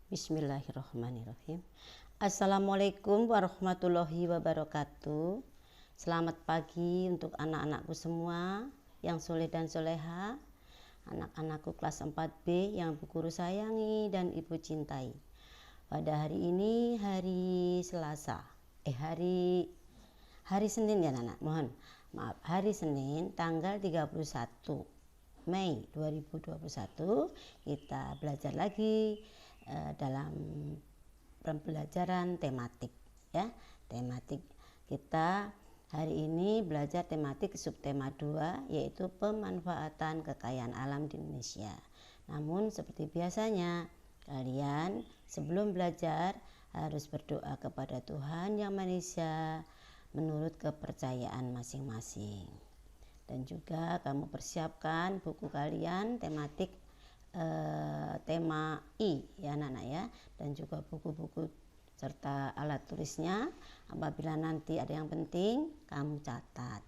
Bismillahirrahmanirrahim. Assalamualaikum warahmatullahi wabarakatuh. Selamat pagi untuk anak-anakku semua yang soleh dan soleha, anak-anakku kelas 4B yang Bu Guru sayangi dan Ibu cintai. Pada hari ini hari Selasa, hari Senin ya anak, maaf hari Senin tanggal 31 Mei 2021 kita belajar lagi dalam pembelajaran tematik ya. Tematik kita hari ini belajar tematik subtema 2 yaitu pemanfaatan kekayaan alam di Indonesia. Namun seperti biasanya kalian sebelum belajar harus berdoa kepada Tuhan Yang Maha Esa menurut kepercayaan masing-masing. Dan juga kamu persiapkan buku kalian tematik tema I ya anak-anak ya, dan juga buku-buku serta alat tulisnya. Apabila nanti ada yang penting kamu catat.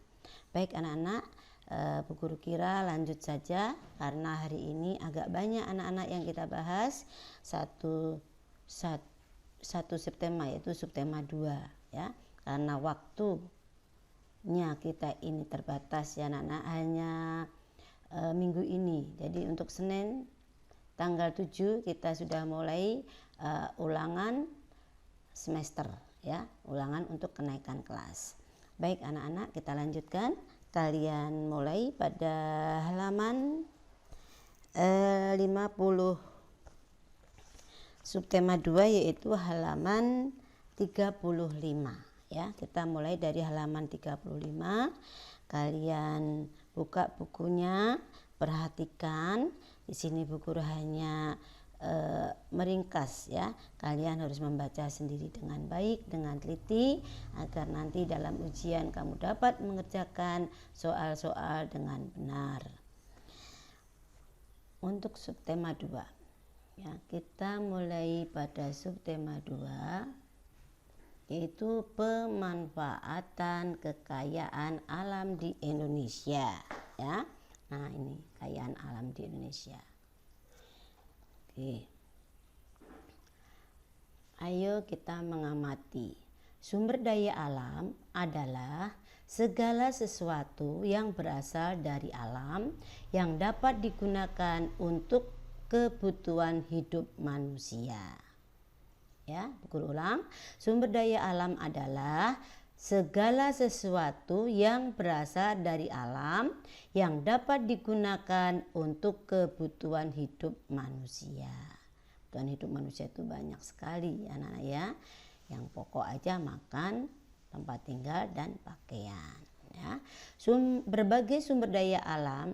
Baik anak-anak, Bu Guru kira lanjut saja karena hari ini agak banyak anak-anak yang kita bahas. Satu subtema yaitu subtema 2 ya, karena waktunya kita ini terbatas ya anak-anak, hanya minggu ini. Jadi untuk Senin tanggal 7 kita sudah mulai ulangan semester ya, ulangan untuk kenaikan kelas. Baik anak-anak, kita lanjutkan. Kalian mulai pada halaman 50 subtema 2 yaitu halaman 35 ya. Kita mulai dari halaman 35. Kalian buka bukunya, perhatikan. Di sini Bu Guru hanya meringkas ya. Kalian harus membaca sendiri dengan baik, dengan teliti agar nanti dalam ujian kamu dapat mengerjakan soal-soal dengan benar. Untuk subtema 2 ya, kita mulai pada subtema 2 yaitu pemanfaatan kekayaan alam di Indonesia ya. Nah, ini kekayaan alam di Indonesia. Oke. Ayo kita mengamati. Sumber daya alam adalah segala sesuatu yang berasal dari alam yang dapat digunakan untuk kebutuhan hidup manusia. Ya, Guru ulang. Sumber daya alam adalah segala sesuatu yang berasal dari alam yang dapat digunakan untuk kebutuhan hidup manusia. Kebutuhan hidup manusia itu banyak sekali anak-anak ya. Yang pokok aja makan, tempat tinggal dan pakaian ya. Berbagai sumber daya alam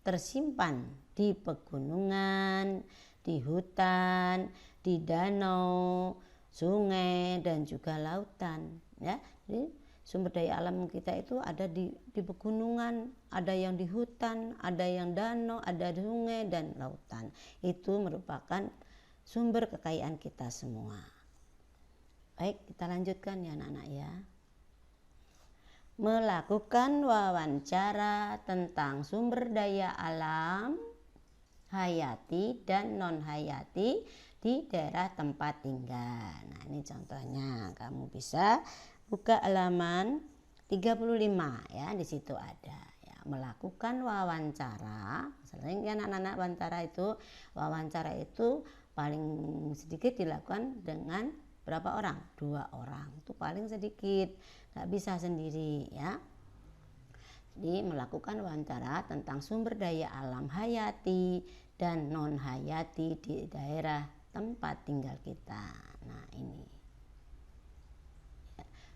tersimpan di pegunungan, di hutan, di danau, sungai dan juga lautan ya. Jadi sumber daya alam kita itu ada di pegunungan, ada yang di hutan, ada yang danau, ada sungai dan lautan. Itu merupakan sumber kekayaan kita semua. Baik, kita lanjutkan ya anak-anak ya. Melakukan wawancara tentang sumber daya alam hayati dan non hayati di daerah tempat tinggal. Nah, ini contohnya. Kamu bisa buka halaman 35 ya, di situ ada ya, melakukan wawancara. Sering kan anak-anak wawancara itu paling sedikit dilakukan dengan berapa orang? 2 orang. Itu paling sedikit. Nggak bisa sendiri ya. Jadi melakukan wawancara tentang sumber daya alam hayati dan non hayati di daerah tempat tinggal kita. Nah, ini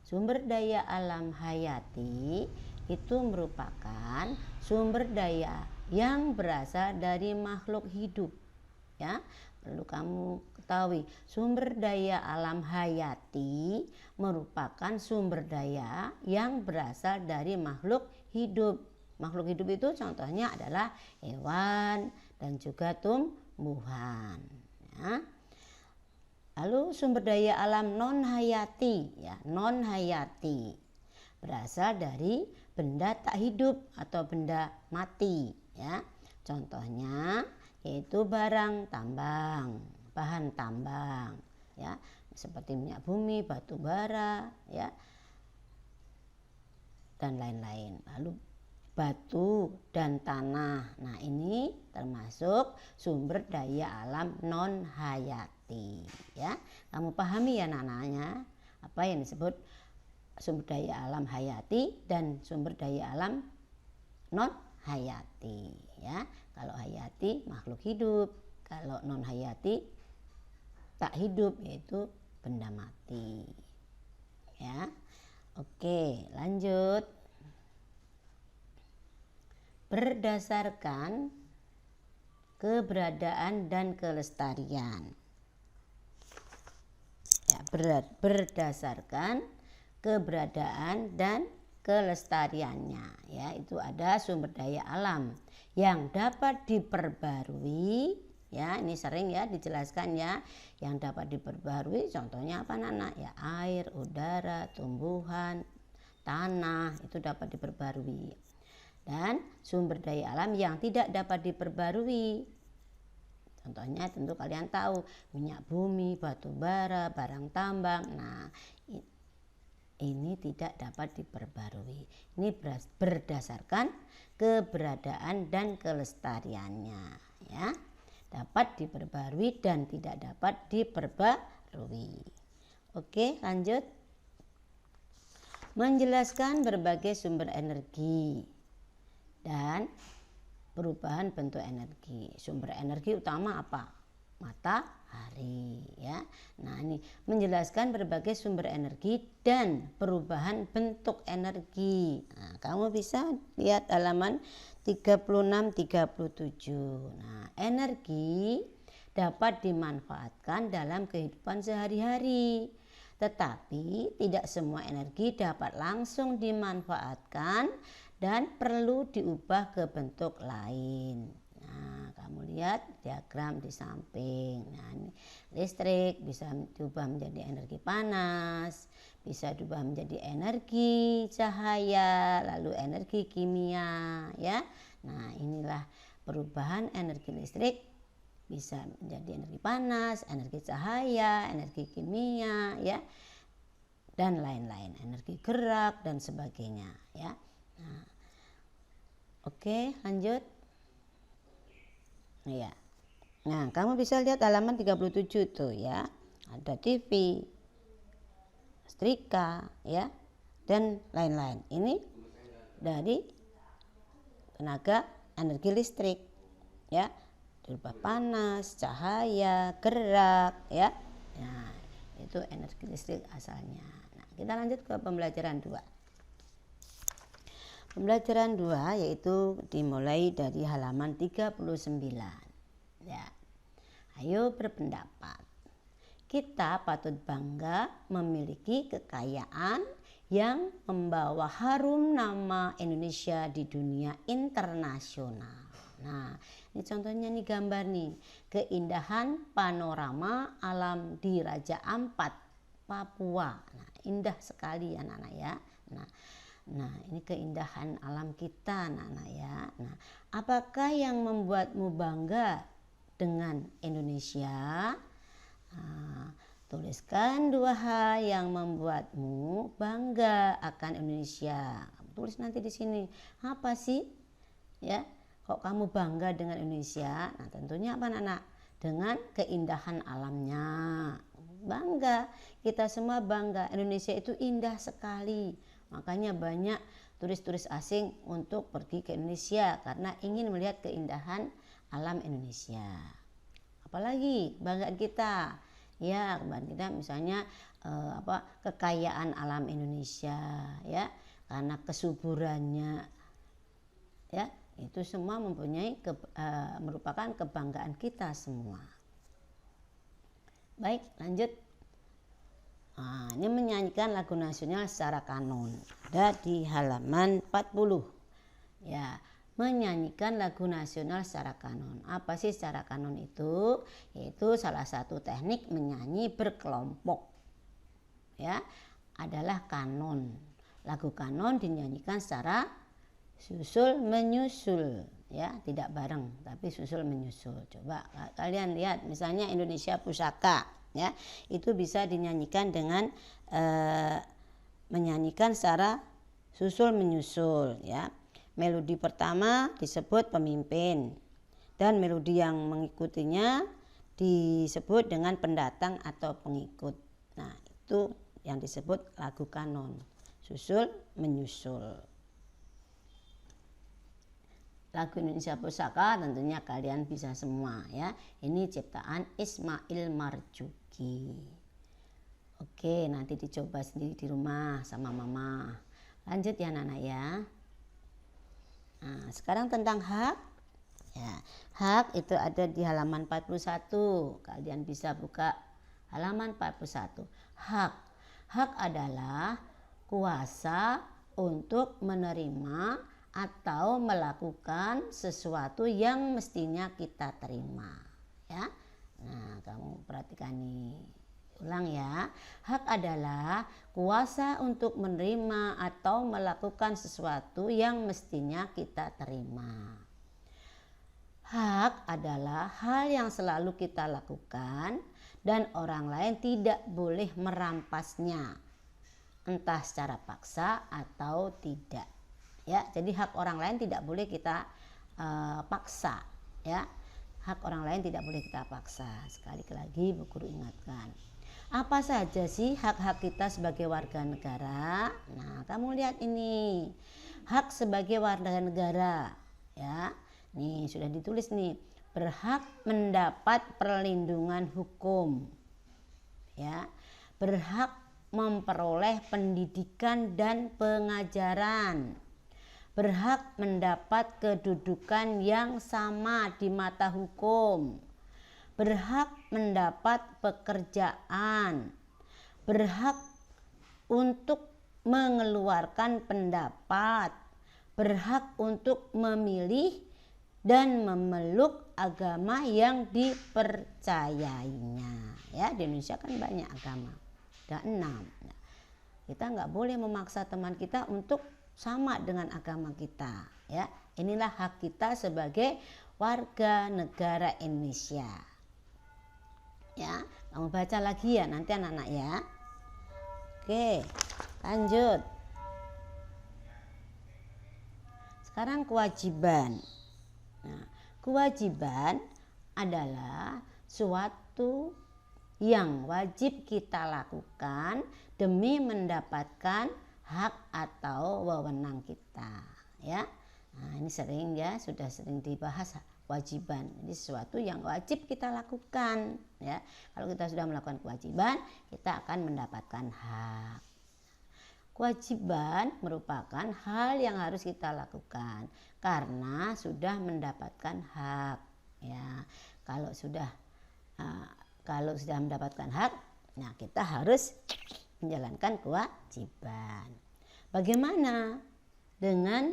sumber daya alam hayati itu merupakan sumber daya yang berasal dari makhluk hidup ya. Perlu kamu ketahui, sumber daya alam hayati merupakan sumber daya yang berasal dari makhluk hidup. Makhluk hidup itu contohnya adalah hewan dan juga tumbuhan ya. Lalu sumber daya alam non hayati ya, non hayati berasal dari benda tak hidup atau benda mati ya. Contohnya yaitu barang tambang bahan tambang, ya, seperti minyak bumi, batu bara, ya, dan lain-lain. Lalu batu dan tanah. Nah, ini termasuk sumber daya alam non hayati, ya. Kamu pahami ya anak-anaknya apa yang disebut sumber daya alam hayati dan sumber daya alam non hayati, ya. Kalau hayati makhluk hidup, kalau non hayati tak hidup, yaitu benda mati, ya. Oke, lanjut. Berdasarkan keberadaan dan kelestarian, ya, berdasarkan keberadaan dan kelestariannya, ya, itu ada sumber daya alam yang dapat diperbarui, ya, ini sering ya dijelaskan ya, yang dapat diperbarui contohnya apa anak-anak, ya, air, udara, tumbuhan, tanah, itu dapat diperbarui. Dan sumber daya alam yang tidak dapat diperbarui, contohnya tentu kalian tahu, minyak bumi, batu bara, barang tambang. Nah, ini tidak dapat diperbarui. Ini berdasarkan keberadaan dan kelestariannya, ya. Dapat diperbarui dan tidak dapat diperbarui. Oke, lanjut. Menjelaskan berbagai sumber energi dan perubahan bentuk energi. Sumber energi utama apa? Matahari, ya. Nah, ini menjelaskan berbagai sumber energi dan perubahan bentuk energi. Nah, kamu bisa lihat halaman 36-37. Nah, energi dapat dimanfaatkan dalam kehidupan sehari-hari. Tetapi tidak semua energi dapat langsung dimanfaatkan dan perlu diubah ke bentuk lain. Nah, kamu lihat diagram di samping. Nah, ini listrik bisa diubah menjadi energi panas, bisa diubah menjadi energi cahaya, lalu energi kimia, ya. Nah, inilah perubahan energi listrik, bisa menjadi energi panas, energi cahaya, energi kimia, ya, dan lain-lain, energi gerak dan sebagainya, ya. Nah, oke, lanjut. Ya. Nah, kamu bisa lihat halaman 37 tuh, ya. Ada TV, setrika, ya, dan lain-lain. Ini dari tenaga energi listrik, ya. Dirubah panas, cahaya, gerak, ya. Nah, itu energi listrik asalnya. Nah, kita lanjut ke pembelajaran 2. Pembelajaran 2 yaitu dimulai dari halaman 39. Ya. Ayo berpendapat. Kita patut bangga memiliki kekayaan yang membawa harum nama Indonesia di dunia internasional. Nah, ini contohnya nih gambar nih, keindahan panorama alam di Raja Ampat, Papua. Nah, indah sekali anak-anak ya. Nah, ini keindahan alam kita anak-anak ya. Nah, apakah yang membuatmu bangga dengan Indonesia? Nah, tuliskan 2 hal yang membuatmu bangga akan Indonesia. Tulis nanti di sini. Apa sih? Ya, kok kamu bangga dengan Indonesia? Nah, tentunya apa anak-anak? Dengan keindahan alamnya. Bangga. Kita semua bangga. Indonesia itu indah sekali. Makanya banyak turis-turis asing untuk pergi ke Indonesia karena ingin melihat keindahan alam Indonesia. Apalagi banggaan kita, ya, banggaan kita misalnya kekayaan alam Indonesia, ya, karena kesuburannya, ya, itu semua merupakan kebanggaan kita semua. Baik, lanjut. Nah, ini menyanyikan lagu nasional secara kanon. Ada di halaman 40. Ya, menyanyikan lagu nasional secara kanon. Apa sih secara kanon itu? Yaitu salah satu teknik menyanyi berkelompok. Ya, adalah kanon. Lagu kanon dinyanyikan secara susul menyusul. ya, tidak bareng tapi susul menyusul. Coba kalian lihat misalnya Indonesia Pusaka, ya, itu bisa dinyanyikan dengan menyanyikan secara susul menyusul, ya. Melodi pertama disebut pemimpin dan melodi yang mengikutinya disebut dengan pendatang atau pengikut. Nah, itu yang disebut lagu kanon, susul menyusul. Lagu Indonesia Pusaka tentunya kalian bisa semua, ya. Ini ciptaan Ismail Marzuki. Oke, nanti dicoba sendiri di rumah sama mama. Lanjut ya anak-anak ya. Nah, sekarang tentang hak. Ya, hak itu ada di halaman 41. Kalian bisa buka halaman 41. Hak adalah kuasa untuk menerima atau melakukan sesuatu yang mestinya kita terima, ya. Nah, kamu perhatikan nih, ulang ya. Hak adalah kuasa untuk menerima atau melakukan sesuatu yang mestinya kita terima. Hak adalah hal yang selalu kita lakukan dan orang lain tidak boleh merampasnya, entah secara paksa atau tidak. Ya, jadi hak orang lain tidak boleh kita paksa, ya. Hak orang lain tidak boleh kita paksa. Sekali lagi Bu Guru ingatkan. Apa saja sih hak-hak kita sebagai warga negara? Nah, kamu lihat ini. Hak sebagai warga negara, ya. Nih, sudah ditulis nih. Berhak mendapat perlindungan hukum. Ya. Berhak memperoleh pendidikan dan pengajaran. Berhak mendapat kedudukan yang sama di mata hukum, berhak mendapat pekerjaan, berhak untuk mengeluarkan pendapat, berhak untuk memilih dan memeluk agama yang dipercayainya. Ya, di Indonesia kan banyak agama, ada 6. Kita nggak boleh memaksa teman kita untuk sama dengan agama kita, ya. Inilah hak kita sebagai warga negara Indonesia, ya. Kamu baca lagi ya nanti anak-anak ya. Oke, lanjut. Sekarang kewajiban. Nah, kewajiban adalah suatu yang wajib kita lakukan demi mendapatkan hak atau wewenang kita, ya. Nah, ini sering ya, sudah sering dibahas kewajiban. Ini sesuatu yang wajib kita lakukan, ya. Kalau kita sudah melakukan kewajiban, kita akan mendapatkan hak. Kewajiban merupakan hal yang harus kita lakukan karena sudah mendapatkan hak, ya. Kalau sudah mendapatkan hak, nah kita harus menjalankan kewajiban. Bagaimana dengan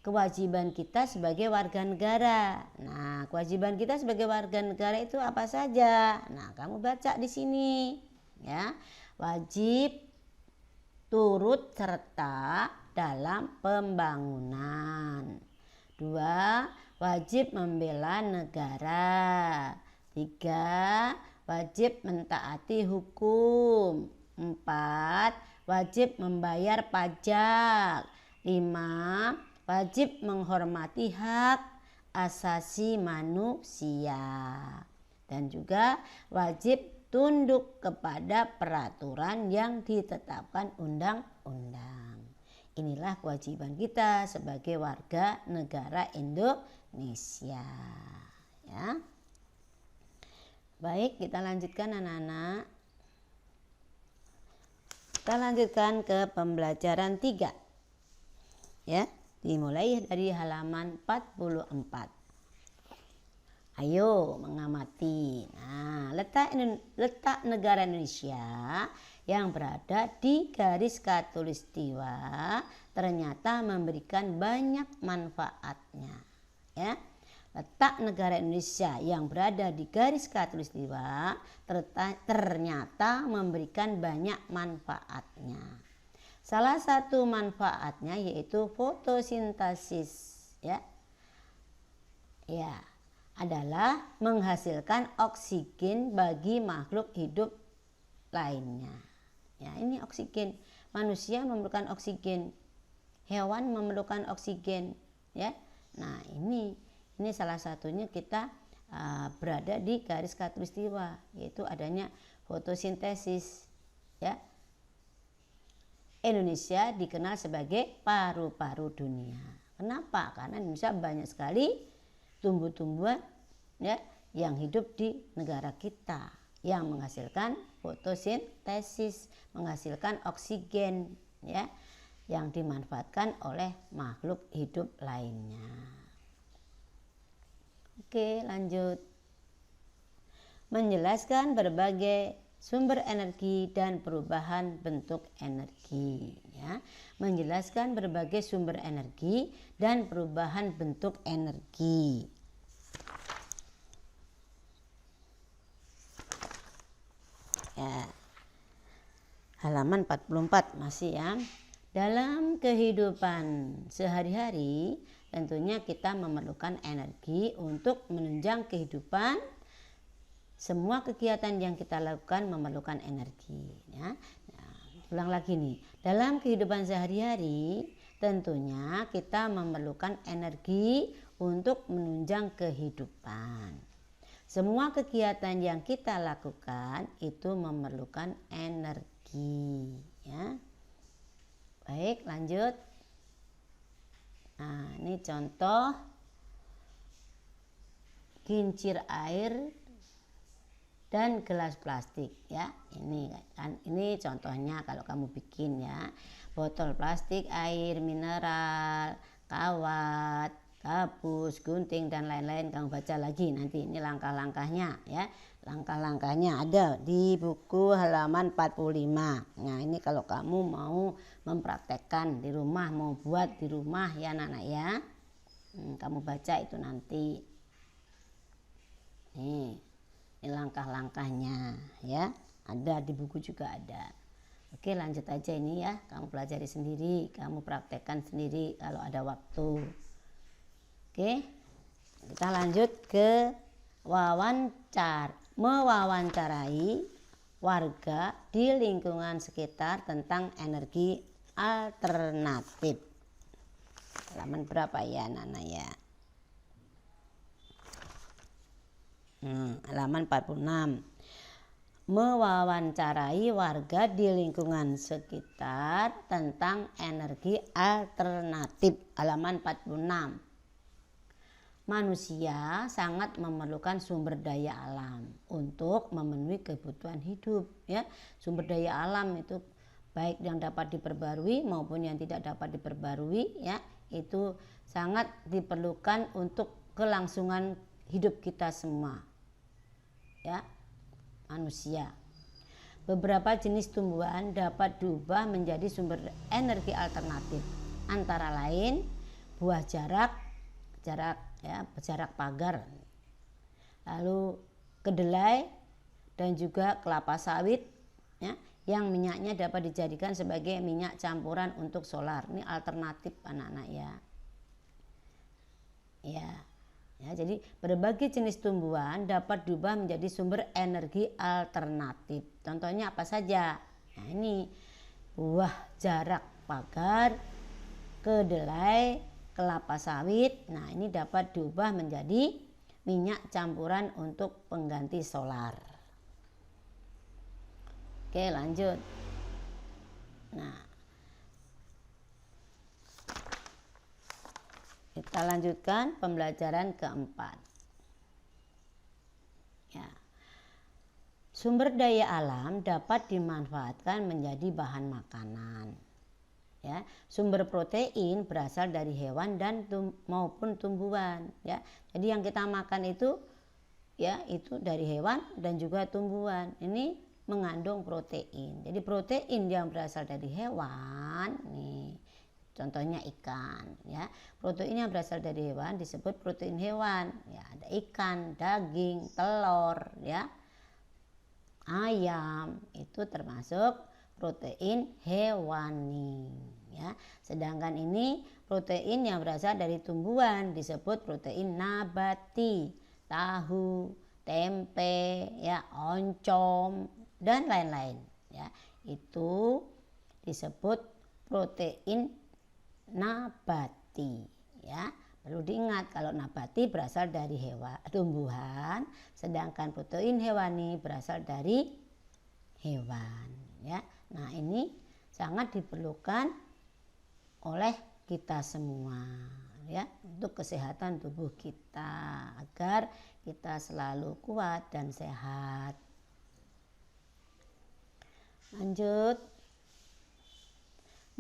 kewajiban kita sebagai warga negara? Nah, kewajiban kita sebagai warga negara itu apa saja? Nah, kamu baca di sini, ya. Wajib turut serta dalam pembangunan. 2. Wajib membela negara. 3. Wajib mentaati hukum. 4. Wajib membayar pajak. 5. Wajib menghormati hak asasi manusia. Dan juga wajib tunduk kepada peraturan yang ditetapkan undang-undang. Inilah kewajiban kita sebagai warga negara Indonesia, ya. Baik, kita lanjutkan anak-anak. Kita lanjutkan ke pembelajaran 3. Ya, dimulai dari halaman 44. Ayo mengamati. Nah, letak negara Indonesia yang berada di garis khatulistiwa ternyata memberikan banyak manfaatnya, ya. Letak negara Indonesia yang berada di garis khatulistiwa ternyata memberikan banyak manfaatnya. Salah satu manfaatnya yaitu fotosintesis, ya. Ya, adalah menghasilkan oksigen bagi makhluk hidup lainnya. Ya, ini oksigen. Manusia memerlukan oksigen, hewan memerlukan oksigen, ya. Nah, ini salah satunya kita berada di garis khatulistiwa, yaitu adanya fotosintesis, ya. Indonesia dikenal sebagai paru-paru dunia. Kenapa? Karena Indonesia banyak sekali tumbuh-tumbuhan, ya, yang hidup di negara kita yang menghasilkan fotosintesis, menghasilkan oksigen, ya, yang dimanfaatkan oleh makhluk hidup lainnya. Oke, lanjut. Menjelaskan berbagai sumber energi dan perubahan bentuk energi, ya. Menjelaskan berbagai sumber energi dan perubahan bentuk energi. Ya. Halaman 44 masih, ya. Dalam kehidupan sehari-hari tentunya kita memerlukan energi untuk menunjang kehidupan. Semua kegiatan yang kita lakukan memerlukan energi, ya. Nah, ulang lagi nih. Dalam kehidupan sehari-hari tentunya kita memerlukan energi untuk menunjang kehidupan. Semua kegiatan yang kita lakukan itu memerlukan energi, ya. Baik, lanjut. Nah, ini contoh kincir air dan gelas plastik, ya. Ini contohnya kalau kamu bikin, ya. Botol plastik, air mineral, kawat, gabus, gunting dan lain-lain. Kamu baca lagi nanti, ini langkah-langkahnya, ya. Langkah-langkahnya ada di buku halaman 45. Nah, ini kalau kamu mau mempraktekkan di rumah, mau buat di rumah, ya anak-anak, ya. Kamu baca itu nanti. Ini langkah-langkahnya, ya. Ada di buku juga ada. Oke, lanjut aja ini, ya. Kamu pelajari sendiri, kamu praktekkan sendiri kalau ada waktu. Oke, kita lanjut ke mewawancarai warga di lingkungan sekitar tentang energi alternatif. Halaman berapa, ya anak-anak, ya? Halaman 46. Mewawancarai warga di lingkungan sekitar tentang energi alternatif. Halaman 46. Manusia sangat memerlukan sumber daya alam untuk memenuhi kebutuhan hidup, ya. Sumber daya alam itu baik yang dapat diperbarui maupun yang tidak dapat diperbarui, ya, itu sangat diperlukan untuk kelangsungan hidup kita semua, ya, manusia. Beberapa jenis tumbuhan dapat diubah menjadi sumber energi alternatif, antara lain buah jarak, jarak pagar, lalu kedelai dan juga kelapa sawit, ya, yang minyaknya dapat dijadikan sebagai minyak campuran untuk solar. Ini alternatif, anak-anak, ya. Ya, jadi berbagai jenis tumbuhan dapat diubah menjadi sumber energi alternatif. Contohnya apa saja? Nah, ini buah jarak pagar, kedelai, kelapa sawit. Nah, ini dapat diubah menjadi minyak campuran untuk pengganti solar. Oke, lanjut. Nah, kita lanjutkan pembelajaran keempat. Ya. Sumber daya alam dapat dimanfaatkan menjadi bahan makanan. Ya, sumber protein berasal dari hewan dan maupun tumbuhan, ya. Jadi yang kita makan itu, ya, itu dari hewan dan juga tumbuhan. Ini mengandung protein. Jadi protein yang berasal dari hewan, nih, contohnya ikan, ya. Protein yang berasal dari hewan disebut protein hewan. Ya, ada ikan, daging, telur, ya. Ayam itu termasuk protein hewani, ya. Sedangkan ini protein yang berasal dari tumbuhan disebut protein nabati, tahu, tempe, ya, oncom dan lain-lain, ya. Itu disebut protein nabati, ya. Perlu diingat kalau nabati berasal dari tumbuhan, sedangkan protein hewani berasal dari hewan, ya. Nah, ini sangat diperlukan oleh kita semua, ya, untuk kesehatan tubuh kita agar kita selalu kuat dan sehat. Lanjut,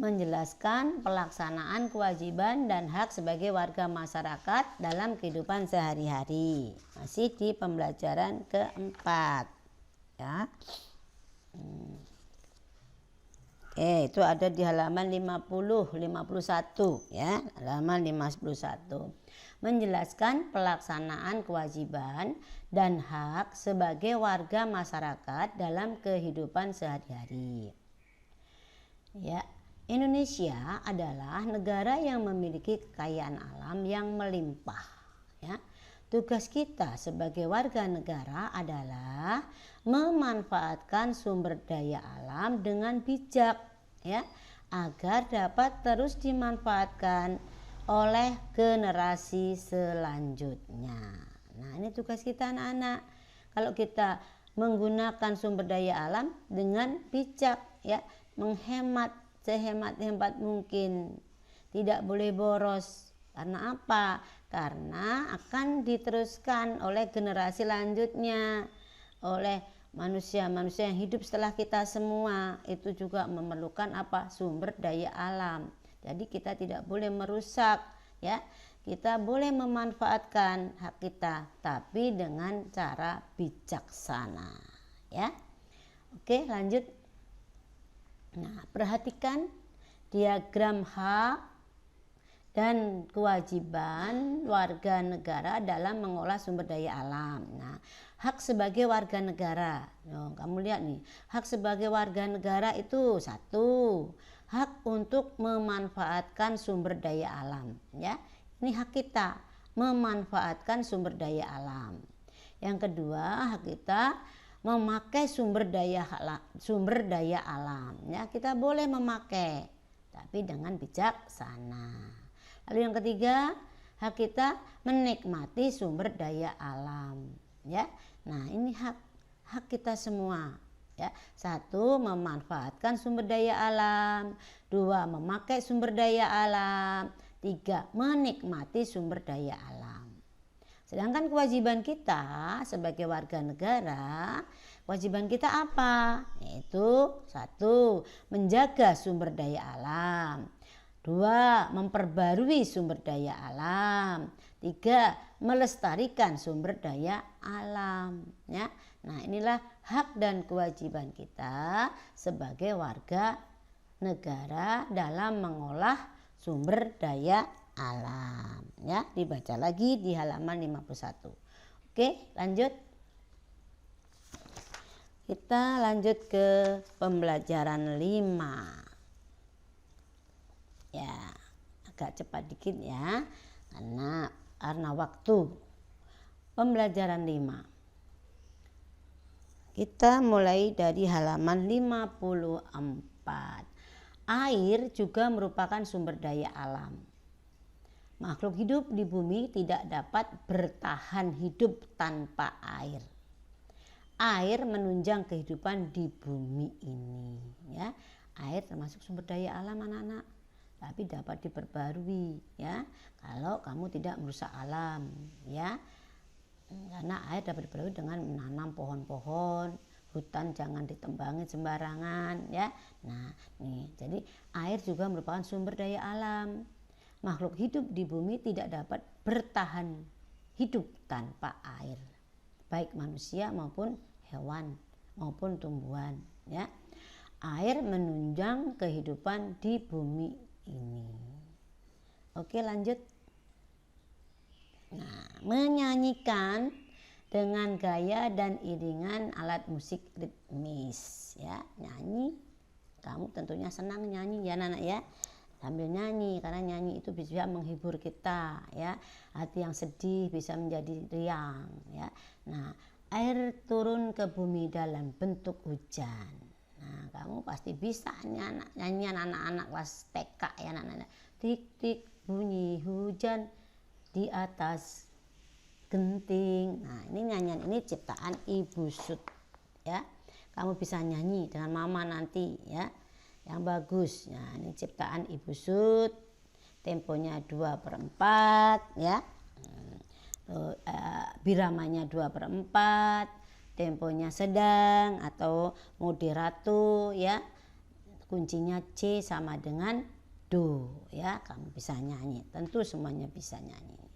menjelaskan pelaksanaan kewajiban dan hak sebagai warga masyarakat dalam kehidupan sehari-hari. Masih di pembelajaran keempat, ya. Oke, itu ada di halaman 51, ya, halaman 51. Menjelaskan pelaksanaan kewajiban dan hak sebagai warga masyarakat dalam kehidupan sehari-hari. Ya, Indonesia adalah negara yang memiliki kekayaan alam yang melimpah, ya. Tugas kita sebagai warga negara adalah memanfaatkan sumber daya alam dengan bijak, ya, agar dapat terus dimanfaatkan oleh generasi selanjutnya. Nah, ini tugas kita anak-anak. Kalau kita menggunakan sumber daya alam dengan bijak, ya, menghemat sehemat-hemat mungkin, tidak boleh boros. Karena apa? Karena akan diteruskan oleh generasi selanjutnya, oleh manusia-manusia yang hidup setelah kita semua. Itu juga memerlukan apa? Sumber daya alam. Jadi kita tidak boleh merusak, ya. Kita boleh memanfaatkan hak kita, tapi dengan cara bijaksana, ya. Oke, lanjut. Nah, perhatikan diagram hak dan kewajiban warga negara dalam mengolah sumber daya alam. Nah, hak sebagai warga negara. Kamu lihat nih, hak sebagai warga negara itu satu, hak untuk memanfaatkan sumber daya alam, ya. Ini hak kita memanfaatkan sumber daya alam. Yang kedua, hak kita memakai sumber daya alam, ya. Kita boleh memakai tapi dengan bijaksana. Lalu yang ketiga, hak kita menikmati sumber daya alam, ya. Nah, ini hak kita semua, ya. Satu, memanfaatkan sumber daya alam. Dua, memakai sumber daya alam. Tiga, menikmati sumber daya alam. Sedangkan kewajiban kita sebagai warga negara, kewajiban kita apa? Yaitu satu, menjaga sumber daya alam. Dua, memperbarui sumber daya alam. Tiga, melestarikan sumber daya alam, ya. Nah, inilah hak dan kewajiban kita sebagai warga negara dalam mengolah sumber daya alam, ya. Dibaca lagi di halaman 51. Oke, lanjut. Kita lanjut ke pembelajaran 5. Ya, agak cepat dikit ya, karena waktu. Pembelajaran 5. Kita mulai dari halaman 54. Air juga merupakan sumber daya alam. Makhluk hidup di bumi tidak dapat bertahan hidup tanpa air. Air menunjang kehidupan di bumi ini, ya. Air termasuk sumber daya alam anak-anak, tapi dapat diperbarui, ya, kalau kamu tidak merusak alam, ya. Karena air dapat diperbarui dengan menanam pohon-pohon, hutan jangan ditembangi sembarangan, ya. Nah, nih, jadi air juga merupakan sumber daya alam. Makhluk hidup di bumi tidak dapat bertahan hidup tanpa air, baik manusia maupun hewan maupun tumbuhan, ya. Air menunjang kehidupan di bumi ini. Oke, lanjut. Nah, menyanyikan dengan gaya dan iringan alat musik ritmis, ya. Nyanyi, kamu tentunya senang nyanyi ya anak-anak, ya. sambil nyanyi, karena nyanyi itu bisa menghibur kita ya. Hati yang sedih bisa menjadi riang ya. Nah, air turun ke bumi dalam bentuk hujan. Nah, kamu pasti bisa nyanyian anak-anak kelas TK ya, anak-anak. Tik tik bunyi hujan di atas genting. Nah, ini nyanyian ini ciptaan Ibu Sud ya. Kamu bisa nyanyi dengan mama nanti ya, yang bagus. Nah, ini ciptaan Ibu Sud, temponya 2/4 ya, biramanya 2/4, temponya sedang atau moderato ya, kuncinya C sama dengan do ya. Kamu bisa nyanyi, tentu semuanya bisa nyanyi.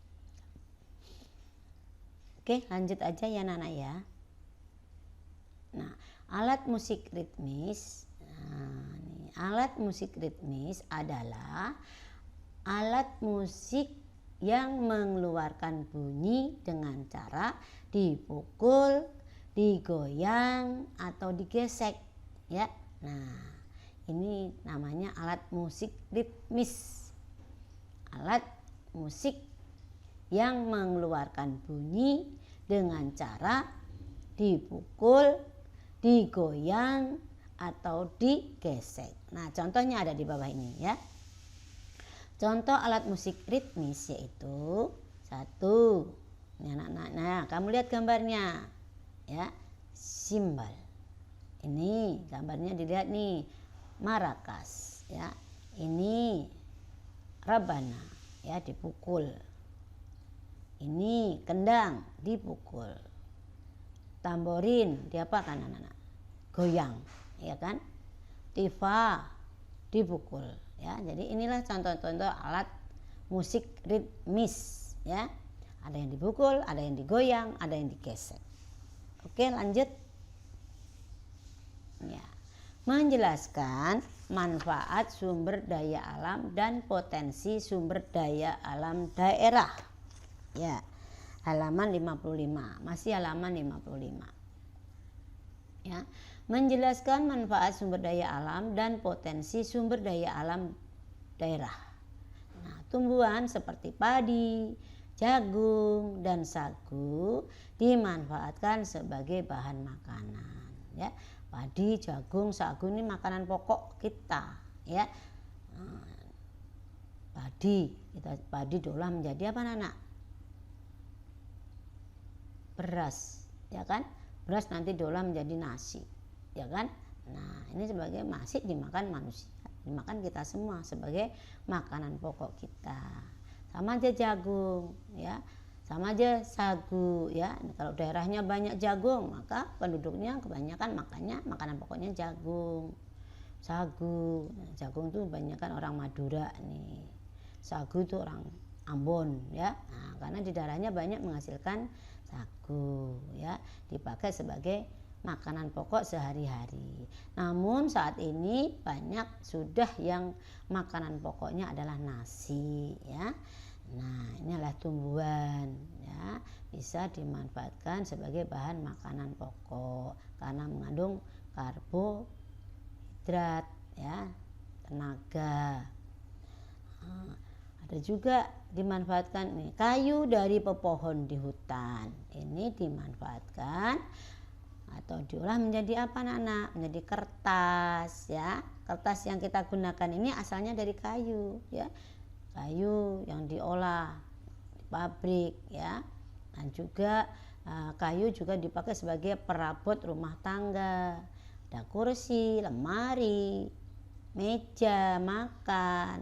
Oke, lanjut aja ya Nana ya. Nah, alat musik ritmis. Alat musik ritmis adalah alat musik yang mengeluarkan bunyi dengan cara dipukul, digoyang, atau digesek ya. Nah, ini namanya alat musik ritmis. Alat musik yang mengeluarkan bunyi dengan cara dipukul, digoyang, atau digesek. Nah, contohnya ada di bawah ini ya. Contoh alat musik ritmis yaitu 1. Nah, kamu lihat gambarnya ya, simbal. Ini gambarnya dilihat nih, maracas ya. Ini rabana ya, dipukul. Ini kendang, dipukul. Tamborin diapakan anak-anak? Goyang ya kan. Tifa, dipukul ya. Jadi inilah contoh-contoh alat musik ritmis ya. Ada yang dipukul, ada yang digoyang, ada yang digesek. Oke, lanjut ya. Menjelaskan manfaat sumber daya alam dan potensi sumber daya alam daerah ya. Halaman 55, masih halaman 55 ya. Menjelaskan manfaat sumber daya alam dan potensi sumber daya alam daerah. Nah, tumbuhan seperti padi, jagung, dan sagu dimanfaatkan sebagai bahan makanan ya. Padi, jagung, sagu ini makanan pokok kita ya. Padi diolah menjadi apa anak? Beras ya kan. Beras nanti diolah menjadi nasi ya kan. Nah, ini sebagai masih dimakan manusia, dimakan kita semua sebagai makanan pokok kita. Sama aja jagung ya, sama aja sagu ya. Kalau daerahnya banyak jagung, maka penduduknya kebanyakan makannya makanan pokoknya jagung, sagu. Jagung tuh kebanyakan orang Madura nih, sagu itu orang Ambon ya. Nah, karena di daerahnya banyak menghasilkan sagu ya, dipakai sebagai makanan pokok sehari-hari. Namun saat ini banyak sudah yang makanan pokoknya adalah nasi ya. Nah, ini adalah tumbuhan ya, bisa dimanfaatkan sebagai bahan makanan pokok karena mengandung karbohidrat ya, tenaga. Ada juga dimanfaatkan nih, kayu dari pepohon di hutan. Ini dimanfaatkan atau diolah menjadi apa anak? Menjadi kertas ya. Kertas yang kita gunakan ini asalnya dari kayu ya. Kayu yang diolah di pabrik ya. Dan juga kayu juga dipakai sebagai perabot rumah tangga. Ada kursi, lemari, meja makan,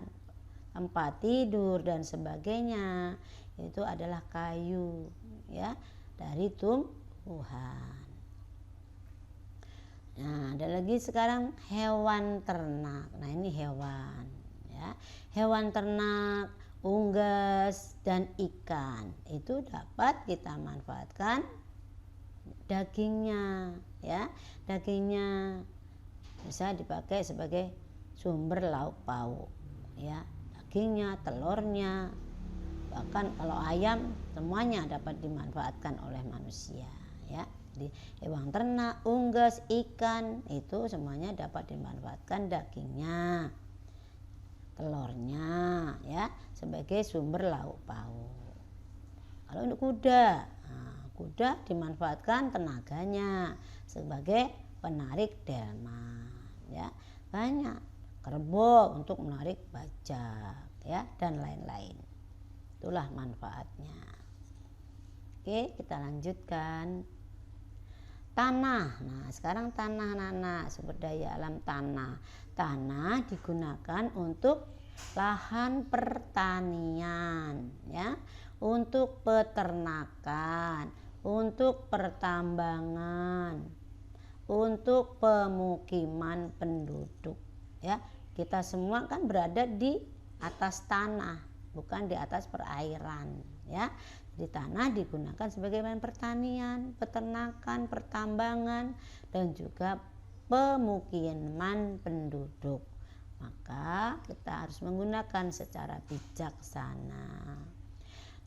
tempat tidur dan sebagainya. Itu adalah kayu ya, dari tumbuhan. Nah, ada lagi sekarang hewan ternak. Nah, ini hewan ya. Hewan ternak, unggas dan ikan itu dapat kita manfaatkan dagingnya ya. Dagingnya bisa dipakai sebagai sumber lauk pauk ya. Dagingnya, telurnya, bahkan kalau ayam semuanya dapat dimanfaatkan oleh manusia ya. Di hewan ternak, unggas, ikan itu semuanya dapat dimanfaatkan dagingnya. telurnya ya sebagai sumber lauk pauk. Kalau untuk kuda, kuda dimanfaatkan tenaganya sebagai penarik delman ya. Banyak kerbau untuk menarik bajak ya dan lain-lain. Itulah manfaatnya. Oke, kita lanjutkan. Tanah. Nah, sekarang tanah anak-anak, sumber daya alam tanah. Tanah digunakan untuk lahan pertanian ya, untuk peternakan, untuk pertambangan, untuk pemukiman penduduk ya. Kita semua kan berada di atas tanah, bukan di atas perairan ya. Di tanah digunakan sebagai bahan pertanian, peternakan, pertambangan dan juga pemukiman penduduk. Maka kita harus menggunakan secara bijaksana.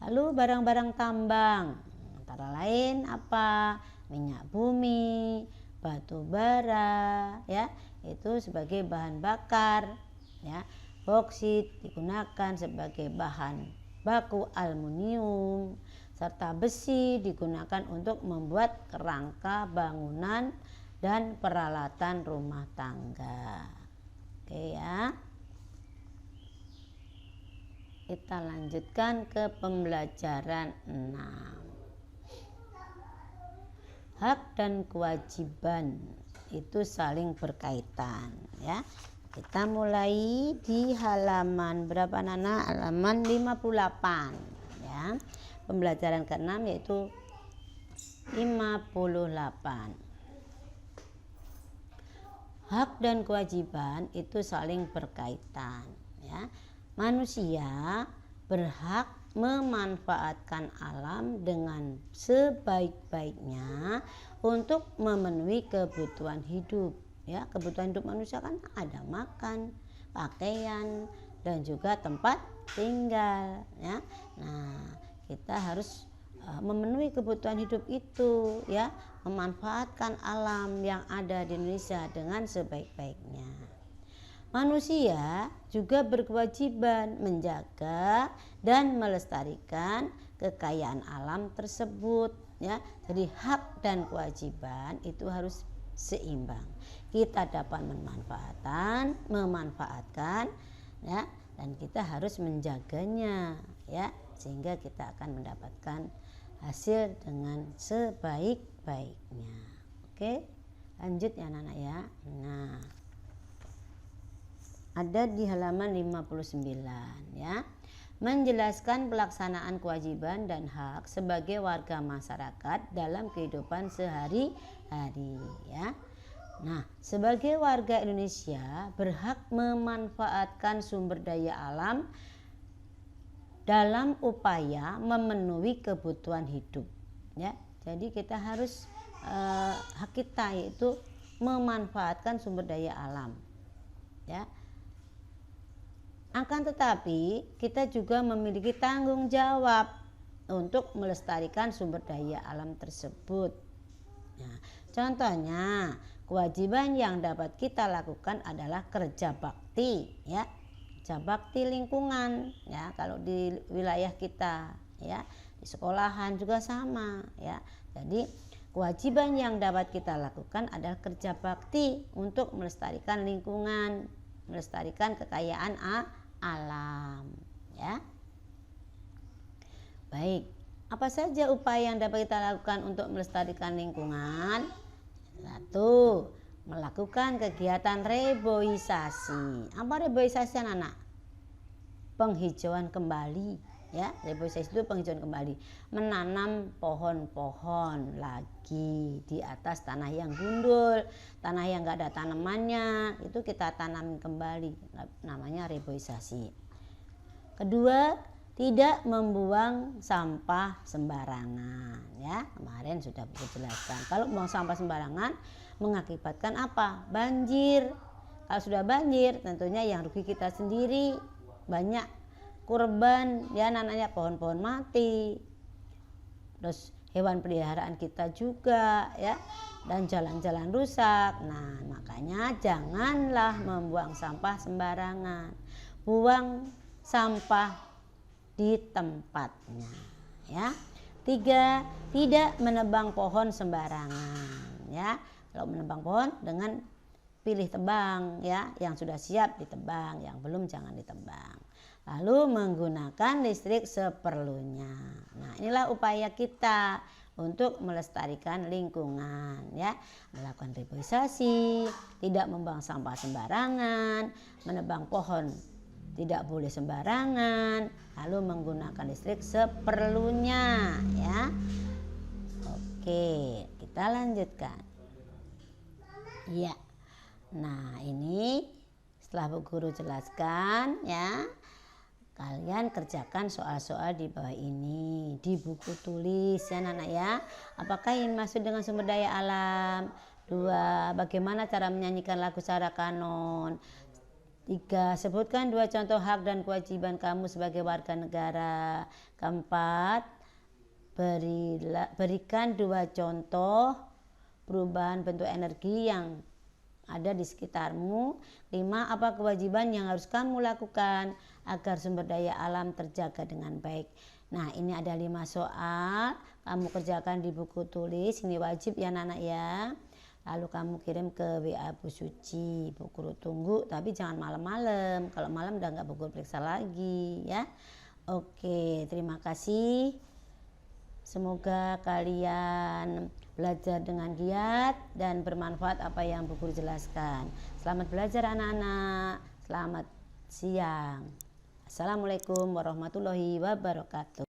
Lalu barang-barang tambang antara lain apa? Minyak bumi, batu bara ya, itu sebagai bahan bakar ya. Boksit digunakan sebagai bahan baku aluminium, serta besi digunakan untuk membuat kerangka bangunan dan peralatan rumah tangga. Oke ya. Kita lanjutkan ke pembelajaran 6. Hak dan kewajiban itu saling berkaitan ya. Kita mulai di halaman berapa Nana? Halaman 58 ya. Pembelajaran ke-6 yaitu 58. Hak dan kewajiban itu saling berkaitan ya. Manusia berhak memanfaatkan alam dengan sebaik-baiknya untuk memenuhi kebutuhan hidup. Ya, kebutuhan hidup manusia kan ada makan, pakaian, dan juga tempat tinggal ya. Nah, kita harus memenuhi kebutuhan hidup itu ya, memanfaatkan alam yang ada di Indonesia dengan sebaik-baiknya. Manusia juga berkewajiban menjaga dan melestarikan kekayaan alam tersebut ya. Jadi hak dan kewajiban itu harus seimbang. Kita dapat memanfaatkan ya, dan kita harus menjaganya ya, sehingga kita akan mendapatkan hasil dengan sebaik-baiknya. Oke, lanjut ya anak-anak ya. Nah, ada di halaman 59 ya. Menjelaskan pelaksanaan kewajiban dan hak sebagai warga masyarakat dalam kehidupan sehari-hari ya. Nah, sebagai warga Indonesia berhak memanfaatkan sumber daya alam dalam upaya memenuhi kebutuhan hidup ya. Jadi kita harus hak kita yaitu memanfaatkan sumber daya alam ya. Akan tetapi kita juga memiliki tanggung jawab untuk melestarikan sumber daya alam tersebut. Nah, contohnya kewajiban yang dapat kita lakukan adalah kerja bakti ya, kerja bakti lingkungan ya. Kalau di wilayah kita ya, di sekolahan juga sama ya. Jadi kewajiban yang dapat kita lakukan adalah kerja bakti untuk melestarikan lingkungan, melestarikan kekayaan alam ya. Baik, apa saja upaya yang dapat kita lakukan untuk melestarikan lingkungan? Satu, melakukan kegiatan reboisasi. Apa reboisasi anak-anak? Penghijauan kembali ya. Reboisasi itu penghijauan kembali, menanam pohon-pohon lagi di atas tanah yang gundul, tanah yang enggak ada tanamannya, itu kita tanam kembali, namanya reboisasi. Kedua, tidak membuang sampah sembarangan ya. Kemarin sudah aku jelaskan. Kalau buang sampah sembarangan mengakibatkan apa? Banjir. Kalau sudah banjir tentunya yang rugi kita sendiri, banyak korban ya, namanya pohon-pohon mati. Terus hewan peliharaan kita juga ya, dan jalan-jalan rusak. Nah, makanya janganlah membuang sampah sembarangan. buang sampah di tempatnya, ya. 3, tidak menebang pohon sembarangan, ya. Kalau menebang pohon dengan pilih tebang, ya, yang sudah siap ditebang, yang belum jangan ditebang. Lalu menggunakan listrik seperlunya. Nah, inilah upaya kita untuk melestarikan lingkungan, ya. Melakukan reboisasi, tidak membuang sampah sembarangan, menebang pohon tidak boleh sembarangan, lalu menggunakan listrik seperlunya, ya. Oke, kita lanjutkan. Ya. Nah, ini setelah Bu Guru jelaskan, ya, kalian kerjakan soal-soal di bawah ini di buku tulis, ya anak-anak, ya. Apakah yang masuk dengan sumber daya alam? 2, bagaimana cara menyanyikan lagu secara kanon? 3, sebutkan 2 contoh hak dan kewajiban kamu sebagai warga negara. 4, berikan 2 contoh perubahan bentuk energi yang ada di sekitarmu. 5, apa kewajiban yang harus kamu lakukan agar sumber daya alam terjaga dengan baik. Nah, ini ada 5 soal, kamu kerjakan di buku tulis, ini wajib ya anak-anak, ya. Lalu kamu kirim ke WA Bu Suci. Bu Guru tunggu, tapi jangan malam-malam. Kalau malam udah nggak Bu Guru periksa lagi, ya. Oke, terima kasih. Semoga kalian belajar dengan giat dan bermanfaat apa yang Bu Guru jelaskan. Selamat belajar anak-anak. Selamat siang. Assalamualaikum warahmatullahi wabarakatuh.